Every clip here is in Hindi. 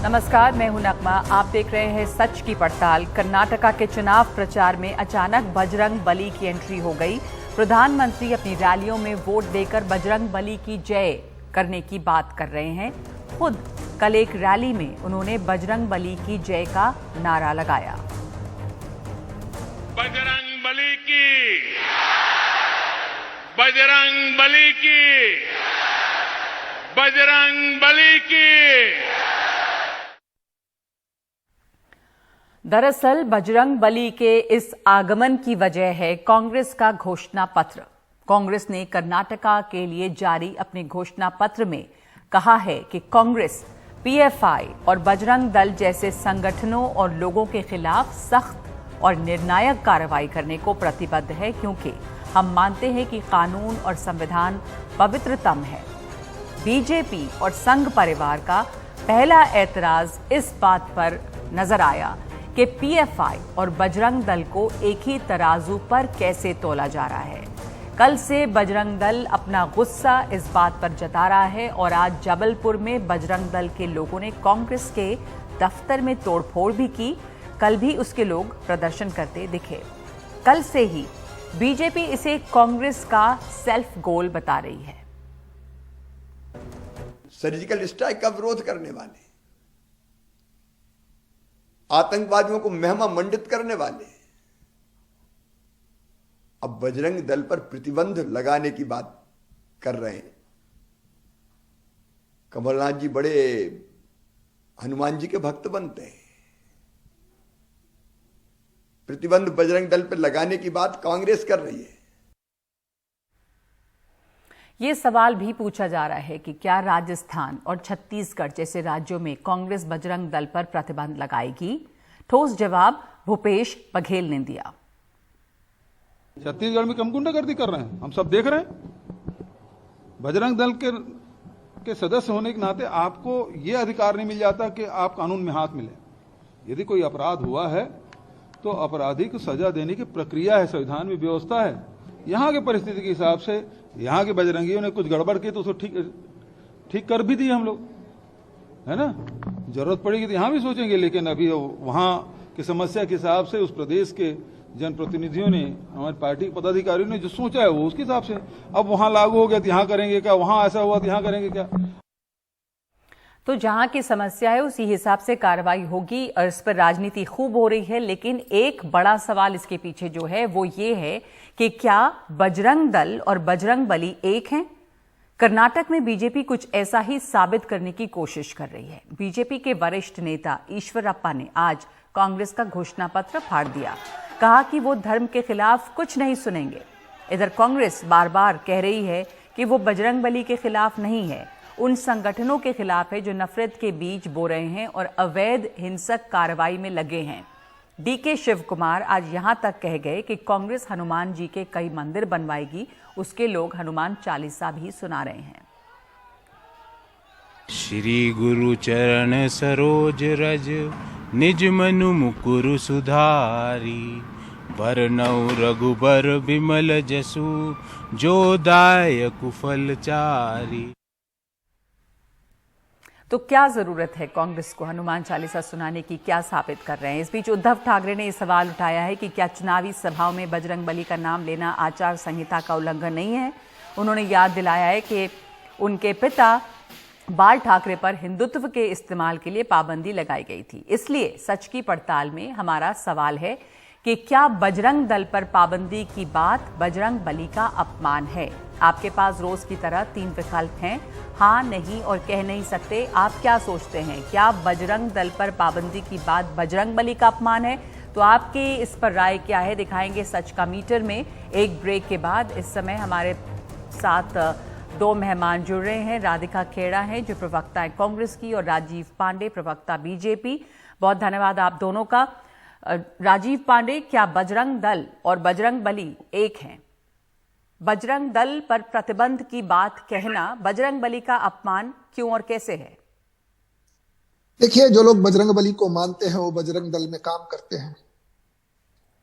नमस्कार, मैं हूं नगमा। आप देख रहे हैं सच की पड़ताल। कर्नाटका के चुनाव प्रचार में अचानक बजरंग बली की एंट्री हो गई। प्रधानमंत्री अपनी रैलियों में वोट देकर बजरंग बली की जय करने की बात कर रहे हैं। खुद कल एक रैली में उन्होंने बजरंग बली की जय का नारा लगाया। बजरंग बली की, बजरंग बली की, बजरंग बली की। दरअसल बजरंग बली के इस आगमन की वजह है कांग्रेस का घोषणा पत्र। कांग्रेस ने कर्नाटका के लिए जारी अपने घोषणा पत्र में कहा है कि कांग्रेस पीएफआई और बजरंग दल जैसे संगठनों और लोगों के खिलाफ सख्त और निर्णायक कार्रवाई करने को प्रतिबद्ध है, क्योंकि हम मानते हैं कि कानून और संविधान पवित्रतम है। बीजेपी और संघ परिवार का पहला ऐतराज इस बात पर नजर आया कि पीएफआई और बजरंग दल को एक ही तराजू पर कैसे तोला जा रहा है। कल से बजरंग दल अपना गुस्सा इस बात पर जता रहा है और आज जबलपुर में बजरंग दल के लोगों ने कांग्रेस के दफ्तर में तोड़फोड़ भी की। कल भी उसके लोग प्रदर्शन करते दिखे। कल से ही बीजेपी इसे कांग्रेस का सेल्फ गोल बता रही है। सर्जिकल स्ट्राइक का विरोध करने वाले, आतंकवादियों को महिमा मंडित करने वाले अब बजरंग दल पर प्रतिबंध लगाने की बात कर रहे हैं। कमलनाथ जी बड़े हनुमान जी के भक्त बनते हैं। प्रतिबंध बजरंग दल पर लगाने की बात कांग्रेस कर रही है। ये सवाल भी पूछा जा रहा है कि क्या राजस्थान और छत्तीसगढ़ जैसे राज्यों में कांग्रेस बजरंग दल पर प्रतिबंध लगाएगी? ठोस जवाब भूपेश बघेल ने दिया। छत्तीसगढ़ में कम गुंडागर्दी कर रहे हैं, हम सब देख रहे हैं। बजरंग दल के सदस्य होने के नाते आपको यह अधिकार नहीं मिल जाता कि आप कानून में हाथ मिले। यदि कोई अपराध हुआ है तो अपराधी को सजा देने की प्रक्रिया है, संविधान में व्यवस्था है। यहां की परिस्थिति के हिसाब से यहां के बजरंगियों ने कुछ गड़बड़ की तो उसको ठीक कर भी दिए हम लोग, है ना। जरूरत पड़ेगी तो यहां भी सोचेंगे, लेकिन अभी वहां की समस्या के हिसाब से उस प्रदेश के जनप्रतिनिधियों ने, हमारी पार्टी के पदाधिकारियों ने जो सोचा है वो उसके हिसाब से अब वहां लागू हो गया तो यहां करेंगे क्या, वहां ऐसा हुआ तो यहां करेंगे क्या। तो जहां की समस्या है उसी हिसाब से कार्रवाई होगी और इस पर राजनीति खूब हो रही है। लेकिन एक बड़ा सवाल इसके पीछे जो है वो ये है कि क्या बजरंग दल और बजरंग बली एक हैं? कर्नाटक में बीजेपी कुछ ऐसा ही साबित करने की कोशिश कर रही है। बीजेपी के वरिष्ठ नेता ईश्वरप्पा ने आज कांग्रेस का घोषणा पत्र फाड़ दिया। कहा कि वो धर्म के खिलाफ कुछ नहीं सुनेंगे। इधर कांग्रेस बार बार कह रही है कि वो बजरंग बली के खिलाफ नहीं है, उन संगठनों के खिलाफ है जो नफरत के बीज बो रहे हैं और अवैध हिंसक कार्रवाई में लगे हैं। डीके शिव कुमार आज यहां तक कह गए कि कांग्रेस हनुमान जी के कई मंदिर बनवाएगी। उसके लोग हनुमान चालीसा भी सुना रहे हैं। श्री गुरु चरण सरोज रज निज मनु मुकुरु सुधारी, बरनउँ रघुबर बिमल जसु जो दायक फल चारी। तो क्या जरूरत है कांग्रेस को हनुमान चालीसा सुनाने की? क्या साबित कर रहे हैं? इस बीच उद्धव ठाकरे ने यह सवाल उठाया है कि क्या चुनावी सभाओं में बजरंग बली का नाम लेना आचार संहिता का उल्लंघन नहीं है। उन्होंने याद दिलाया है कि उनके पिता बाल ठाकरे पर हिंदुत्व के इस्तेमाल के लिए पाबंदी लगाई गई थी। इसलिए सच की पड़ताल में हमारा सवाल है कि क्या बजरंग दल पर पाबंदी की बात बजरंग बली का अपमान है? आपके पास रोज की तरह 3 विकल्प हैं, हाँ, नहीं और कह नहीं सकते। आप क्या सोचते हैं? क्या बजरंग दल पर पाबंदी की बात बजरंग बली का अपमान है? तो आपकी इस पर राय क्या है, दिखाएंगे सच का मीटर में एक ब्रेक के बाद। इस समय हमारे साथ 2 मेहमान जुड़ रहे हैं। राधिका खेड़ा हैं जो प्रवक्ता है कांग्रेस की, और राजीव पांडे प्रवक्ता बीजेपी। बहुत धन्यवाद आप दोनों का। राजीव पांडे, क्या बजरंग दल और बजरंग बली एक हैं? बजरंग दल पर प्रतिबंध की बात कहना बजरंग बली का अपमान क्यों और कैसे है? देखिए, जो लोग बजरंग बली को मानते हैं वो बजरंग दल में काम करते हैं।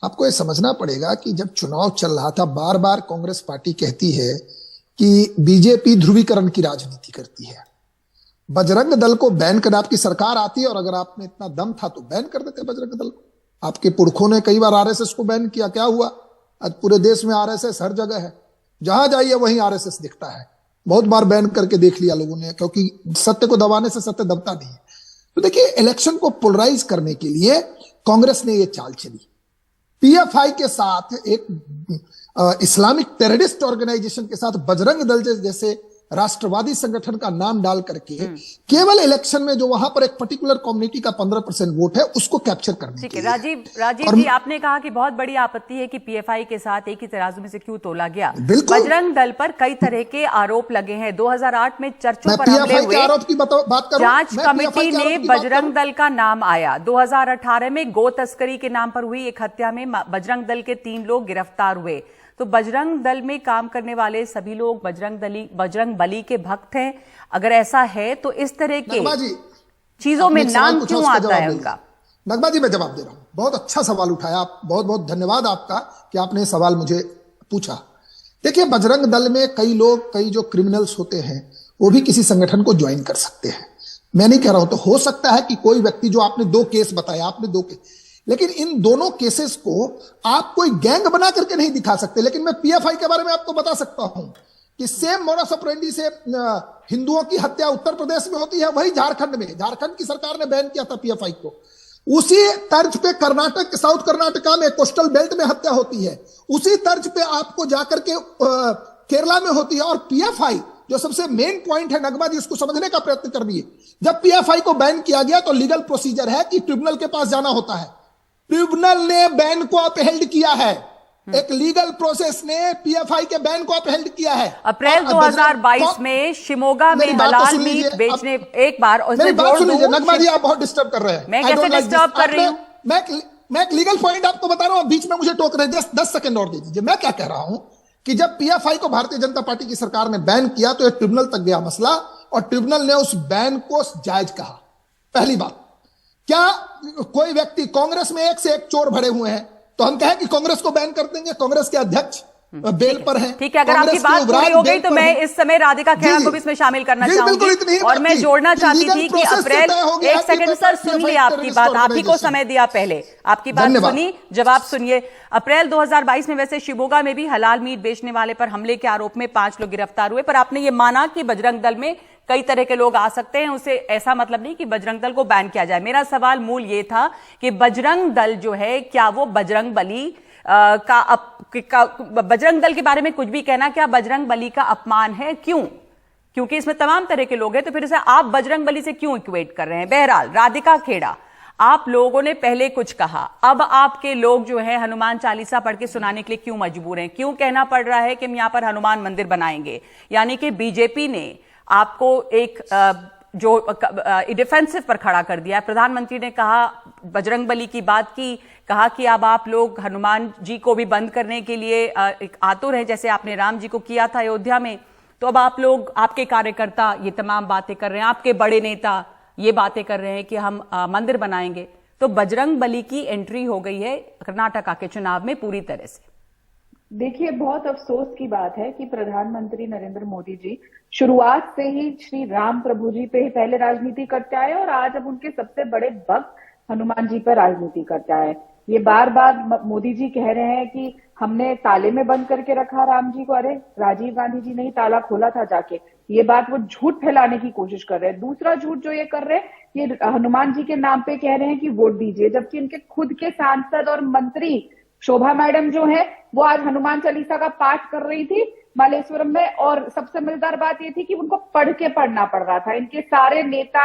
आपको ये समझना पड़ेगा कि जब चुनाव चल रहा था, बार बार कांग्रेस पार्टी कहती है कि बीजेपी ध्रुवीकरण की राजनीति करती है। बजरंग दल को बैन कर, आपकी सरकार आती है और अगर आप में इतना दम था तो बैन कर देते बजरंग दल को। आपके पुरखों ने कई बार आरएसएस को बैन किया, क्या हुआ? आज पूरे देश में आरएसएस हर जगह है, जहां जाइए वहीं आरएसएस दिखता है। बहुत बार बैन करके देख लिया लोगों ने, क्योंकि सत्य को दबाने से सत्य दबता नहीं है। तो देखिए, इलेक्शन को पोलराइज करने के लिए कांग्रेस ने यह चाल चली। पीएफआई के साथ एक इस्लामिक टेररिस्ट ऑर्गेनाइजेशन के साथ बजरंग दल जैसे राष्ट्रवादी संगठन का नाम डाल करके केवल इलेक्शन में जो वहां पर एक पर्टिकुलर कम्युनिटी का 15% वोट है उसको कैप्चर करने ठीक के है। लिए। राजीव जी, आपने कहा कि बहुत बड़ी आपत्ति है कि पीएफआई के साथ एक ही तराजू में से क्यों तोला गया। बजरंग दल पर कई तरह के आरोप लगे हैं। 2008 में चर्चों पर हमले हुए, आरोप की बात करूं, जांच कमेटी ने बजरंग दल का नाम आया। 2018 में गो तस्करी के नाम पर हुई एक हत्या में बजरंग दल के 3 लोग गिरफ्तार हुए। तो बजरंग दल में काम करने वाले सभी लोग बजरंग बली के भक्त हैं। अगर ऐसा है तो इस तरह के चीजों में नाम क्यों आता है उनका? नगमा जी, मैं जवाब दे रहा हूं। बहुत अच्छा सवाल उठाया आप, बहुत बहुत धन्यवाद आपका कि आपने सवाल मुझे पूछा। देखिए, बजरंग दल में कई लोग, कई जो क्रिमिनल्स होते हैं वो भी किसी संगठन को ज्वाइन कर सकते हैं। मैं नहीं कह रहा हूं, तो हो सकता है कि कोई व्यक्ति, जो आपने 2 केस बताया, आपने 2 केस, लेकिन इन दोनों केसेस को आप कोई गैंग बना करके नहीं दिखा सकते। लेकिन मैं पीएफआई के बारे में आपको बता सकता हूं कि सेम मोडस ऑपरेंडी से हिंदुओं की हत्या उत्तर प्रदेश में होती है, वही झारखंड में, झारखंड की सरकार ने बैन किया था पीएफआई को। उसी तर्ज पे कर्नाटक, साउथ कर्नाटका में कोस्टल बेल्ट में हत्या होती है, उसी तर्ज पे आपको जाकर के केरला में होती है। और पीएफआई जो सबसे मेन पॉइंट है, नगमा जी, इसको समझने का प्रयत्न करिए। जब पीएफआई को बैन किया गया तो लीगल प्रोसीजर है कि ट्रिब्यूनल के पास जाना होता है। ट्रिब्यूनल ने बैन को अपहेल्ड किया है। एक लीगल प्रोसेस ने पीएफआई के बैन को अपहेल्ड किया है। अप्रैल 2022 में शिमोगा में हलाल मीट बेचने, एक बार और मेरी बात सुन लीजिए नगमा जी, आप बहुत डिस्टर्ब कर रहे हैं। मैं कैसे डिस्टर्ब कर रही हूं? मैं एक लीगल पॉइंट आपको बता रहा हूं, बीच में मुझे टोक रहे हैं। 10 सेकंड और दे दीजिए। मैं क्या कह रहा हूं कि जब पीएफआई को भारतीय जनता पार्टी की सरकार ने बैन किया तो एक ट्रिब्यूनल तक गया मसला, और ट्रिब्यूनल ने उस बैन को जायज कहा। पहली बात, क्या कोई व्यक्ति, कांग्रेस में एक से एक चोर भरे हुए हैं, तो हम कहें कि कांग्रेस को बैन कर देंगे? कांग्रेस के अध्यक्ष बेल पर हैं। ठीक है, अगर आपकी बात पूरी हो गई तो मैं इस समय राधिका खेड़ा को भी इसमें शामिल करना चाहूंगी। और मैं जोड़ना चाहती थी कि अप्रैल, एक सेकंड सर, सुन लिया आपकी बात, आप ही को समय दिया, पहले आपकी बात सुनी, जवाब सुनिए। अप्रैल 2022 में वैसे शिमोगा में भी हलाल मीट बेचने वाले पर हमले के आरोप में 5 लोग गिरफ्तार हुए, पर आपने ये माना कि बजरंग दल में कई तरह के लोग आ सकते हैं, उसे ऐसा मतलब नहीं कि बजरंग दल को बैन किया जाए। मेरा सवाल मूल ये था कि बजरंग दल जो है, क्या वो बजरंग बली बजरंग दल के बारे में कुछ भी कहना क्या बजरंग बली का अपमान है? क्यों? क्योंकि इसमें तमाम तरह के लोग हैं, तो फिर इसे आप बजरंग बली से क्यों इक्वेट कर रहे हैं? बहरहाल, राधिका खेड़ा, आप लोगों ने पहले कुछ कहा, अब आपके लोग जो है हनुमान चालीसा पढ़ के सुनाने के लिए क्यों मजबूर हैं? क्यों कहना पड़ रहा है कि हम यहां पर हनुमान मंदिर बनाएंगे? यानी कि बीजेपी ने आपको एक जो डिफेंसिव पर खड़ा कर दिया है। प्रधानमंत्री ने कहा, बजरंग बली की बात की, कहा कि अब आप लोग हनुमान जी को भी बंद करने के लिए एक आतुर है, जैसे आपने राम जी को किया था अयोध्या में। तो अब आप लोग, आपके कार्यकर्ता ये तमाम बातें कर रहे हैं, आपके बड़े नेता ये बातें कर रहे हैं कि हम मंदिर बनाएंगे। तो बजरंग बली की एंट्री हो गई है कर्नाटका के चुनाव में पूरी तरह से। देखिए, बहुत अफसोस की बात है कि प्रधानमंत्री नरेंद्र मोदी जी शुरुआत से ही श्री राम प्रभु जी पे ही पहले राजनीति करते आए और आज अब उनके सबसे बड़े भक्त हनुमान जी पर राजनीति करते आए। ये बार बार मोदी जी कह रहे हैं कि हमने ताले में बंद करके रखा राम जी को। अरे, राजीव गांधी जी ने ही ताला खोला था जाके। ये बात वो झूठ फैलाने की कोशिश कर रहे हैं। दूसरा झूठ जो ये कर रहे हैं, ये हनुमान जी के नाम पे कह रहे हैं कि वोट दीजिए, जबकि इनके खुद के सांसद और मंत्री शोभा मैडम जो है वो आज हनुमान चालीसा का पाठ कर रही थी मालेश्वरम में। और सबसे मजेदार बात ये थी कि उनको पढ़ के पढ़ना पड़ रहा था। इनके सारे नेता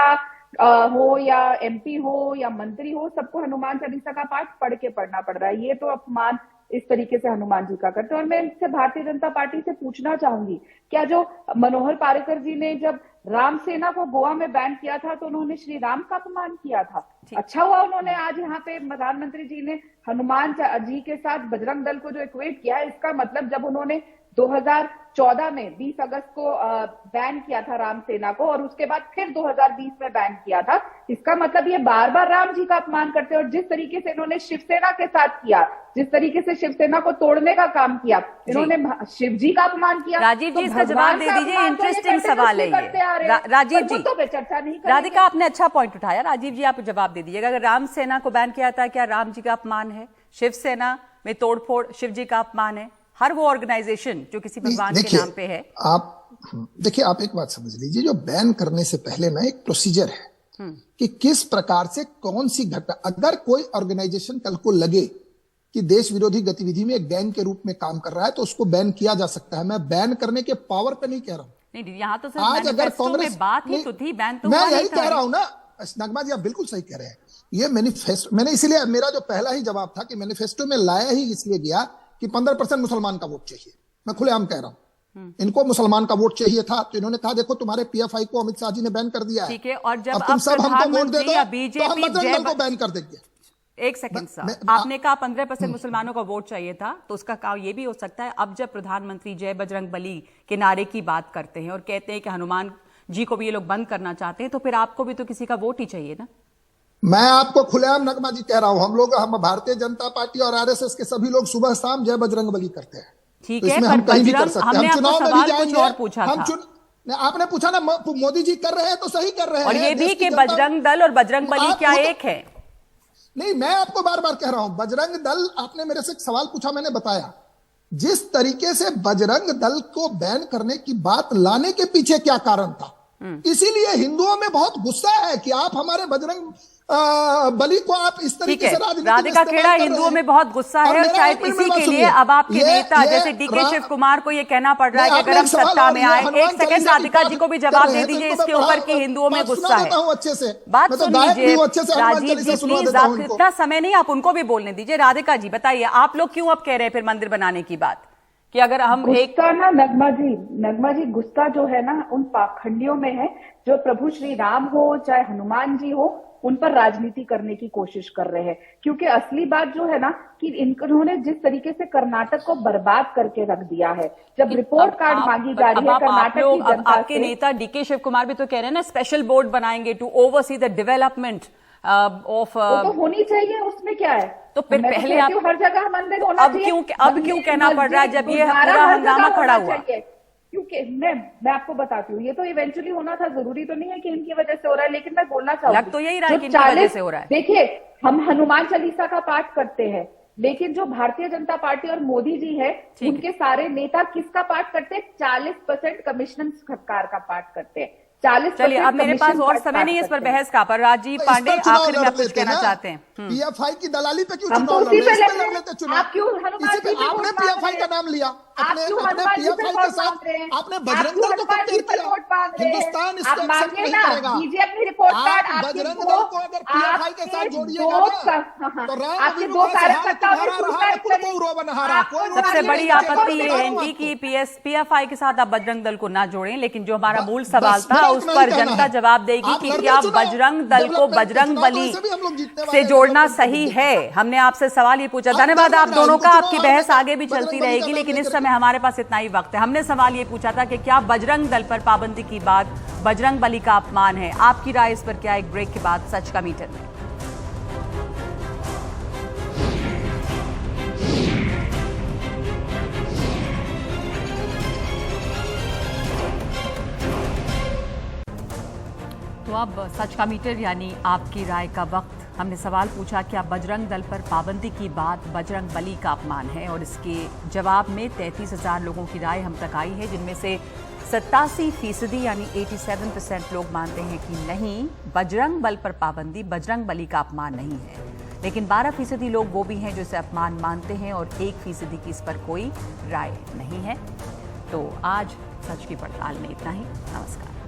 हो या एमपी हो या मंत्री हो, सबको हनुमान चालीसा का पाठ पढ़ के पढ़ना पड़ रहा है। ये तो अपमान इस तरीके से हनुमान जी का करते हैं। और मैं इनसे भारतीय जनता पार्टी से पूछना चाहूंगी, क्या जो मनोहर पार्रिकर जी ने जब राम सेना को गोवा में बैन किया था तो उन्होंने श्री राम का अपमान किया था? अच्छा हुआ उन्होंने आज यहाँ पे प्रधानमंत्री जी ने हनुमान जी के साथ बजरंग दल को जो इक्वेट किया है। इसका मतलब जब उन्होंने 2014 में 20 अगस्त को बैन किया था राम सेना को, और उसके बाद फिर 2020 में बैन किया था। इसका मतलब ये बार बार राम जी का अपमान करते हैं। और जिस तरीके से इन्होंने शिवसेना के साथ किया, जिस तरीके से शिवसेना को तोड़ने का काम किया, इन्होंने शिव जी का अपमान किया। राजीव जी, इसका जवाब दे दीजिए। इंटरेस्टिंग सवाल है ये। राजीव जी, तो चर्चा नहीं, राधिका आपने अच्छा पॉइंट उठाया। राजीव जी आप जवाब दे दीजिएगा, अगर राम सेना को बैन किया था, क्या राम जी का अपमान है? शिवसेना में तोड़फोड़ शिव जी का अपमान है? हर वो ऑर्गेनाइजेशन जो किसी भगवान के नाम पे है। आप देखिए, आप एक बात समझ लीजिए, जो बैन करने से पहले ना एक प्रोसीजर है कि किस प्रकार से कौन सी घटना, अगर कोई ऑर्गेनाइजेशन कल को लगे कि देश विरोधी गतिविधि में एक गैंग के रूप में काम कर रहा है, तो उसको बैन किया जा सकता है। मैं बैन करने के पावर पे नहीं कह रहा हूं। नहीं, यहाँ तो सिर्फ आज अगर कांग्रेस में बात ही तो थी, बैन तो मैं हुआ यही नहीं था। कह रहा हूं ना नगमा जी, आप बिल्कुल सही कह रहे हैं। ये मैनिफेस्टो, मैंने इसीलिए, मेरा जो पहला ही जवाब था कि मैनिफेस्टो में लाया ही इसलिए गया कि 15% मुसलमान का वोट चाहिए। मैं खुलेआम कह रहा हूं, इनको मुसलमान का वोट चाहिए था, तो इन्होंने कहा देखो तुम्हारे पीएफआई को अमित शाह जी ने बैन कर दिया है, ठीक है, और जब अब तुम सब हमको वोट दे दो तो हम बजरंग दल को बैन कर देंगे। एक सेकंड सर, आपने कहा 15% मुसलमानों का वोट चाहिए था, तो उसका काम ये भी हो सकता है अब जब प्रधानमंत्री जय बजरंग बली के नारे की बात करते हैं और कहते हैं कि हनुमान जी को भी ये लोग बंद करना चाहते हैं, तो फिर आपको भी तो किसी का वोट ही चाहिए ना। मैं आपको खुलेआम नगमा जी कह रहा हूं, हम भारतीय जनता पार्टी और आरएसएस के सभी लोग सुबह शाम जय बजरंग बली करते हैं। ठीक तो है, इसमें पर हम कहीं भी कर बजरंग, सकते हैं। हमने हम आपको चुनाव में भी सवाल कुछ जाएंगे, और पूछा था। आपने पूछा ना मोदी जी कर रहे हैं तो सही कर रहे हैं, और ये भी कि बजरंग दल और बजरंग बली क्या एक है? नहीं, मैं आपको बार बार कह रहा हूं, बजरंग दल, आपने मेरे से एक सवाल पूछा, मैंने बताया जिस तरीके से बजरंग दल को बैन करने की बात लाने के पीछे क्या कारण था। इसीलिए हिंदुओं में बहुत गुस्सा है कि आप हमारे बजरंग बली को आप इस तरीके से राधिका खेड़ा, हिंदुओं में बहुत गुस्सा है, और शायद इसी के लिए अब आपके नेता जैसे डीके शिव कुमार को ये कहना पड़ रहा है कि अगर हम सत्ता में आए। एक सेकंड, राधिका जी को भी जवाब दे दीजिए इसके ऊपर कि हिंदुओं में गुस्सा है। अच्छे से बात सुन लीजिए राजीव जी, प्लीज, आप इतना समय नहीं, आप उनको भी बोलने दीजिए। राधिका जी बताइए, आप लोग क्यों अब कह रहे हैं फिर मंदिर बनाने की बात, कि अगर हम एक ना नगमा जी गुस्सा जो है ना उन पाखंडियों में है जो प्रभु श्री राम हो चाहे हनुमान जी हो, उन पर राजनीति करने की कोशिश कर रहे हैं। क्योंकि असली बात जो है ना कि इन्होंने जिस तरीके से कर्नाटक को बर्बाद करके रख दिया है, जब रिपोर्ट कार्ड मांगी जा रही है कर्नाटक की जनता से। आपके नेता डीके शिव कुमार भी तो कह रहे हैं ना स्पेशल बोर्ड बनाएंगे to oversee the development of, तो होनी चाहिए, उसमें क्या है? तो फिर पहले आप हर जगह मंदिर होना चाहिए। अब क्यों कहना पड़ रहा है जब ये पूरा हंगामा खड़ा हुआ? क्योंकि मैं आपको बताती हूँ, ये तो इवेंचुअली होना था, जरूरी तो नहीं है कि इनकी वजह से हो रहा है, लेकिन मैं बोलना चाहूंगी लग तो यही रहा है कि इनकी वजह से हो रहा है। देखिए, हम हनुमान चालीसा का पाठ करते हैं, लेकिन जो भारतीय जनता पार्टी और मोदी जी है, उनके सारे नेता किसका पाठ करते हैं? 40% कमिश्नर सरकार का पाठ करते हैं। 40%। चलिए, अब मेरे पास और समय नहीं है इस पर बहस का, पर राजीव पांडे आखिर में आप कुछ कहना चाहते हैं? पीएफआई की दलाली पे क्यों हम तो उसी पे लड़ लेते चुनाव। आपने पीएफआई का नाम लिया, अपने पीएफआई के साथ आपने बजरंग दल को कंपेयर किया। हिंदुस्तान इसको एक्सेप्ट नहीं करेगा। आप बजरंग दल को अगर पीएफआई के साथ जोड़िएगा तो राम सबसे बड़ी आपत्ति ये है इनकी कि पीएफआई के साथ आप बजरंग दल को ना जोड़ें, लेकिन जो हमारा मूल सवाल था उस पर जनता जवाब देगी कि क्या बजरंग दल को बजरंग बली से जोड़ना सही है। हमने आपसे सवाल ये पूछा। धन्यवाद आप दोनों का, आपकी बहस आगे भी चलती रहेगी, लेकिन इस समय हमारे पास इतना ही वक्त है। हमने सवाल ये पूछा था कि क्या बजरंग दल पर पाबंदी की बात बजरंग बली का अपमान है? आपकी राय इस पर क्या? एक ब्रेक के बाद सच का मीटर में। तो अब सच का मीटर यानी आपकी राय का वक्त। हमने सवाल पूछा क्या बजरंग दल पर पाबंदी की बात बजरंग बली का अपमान है, और इसके जवाब में 33,000 लोगों की राय हम तक आई है, जिनमें से 87% यानी 87% लोग मानते हैं कि नहीं, बजरंग बल पर पाबंदी बजरंग बली का अपमान नहीं है। लेकिन 12% लोग वो भी हैं जो इसे अपमान मानते हैं, और 1% की इस पर कोई राय नहीं है। तो आज सच की पड़ताल में इतना ही। नमस्कार।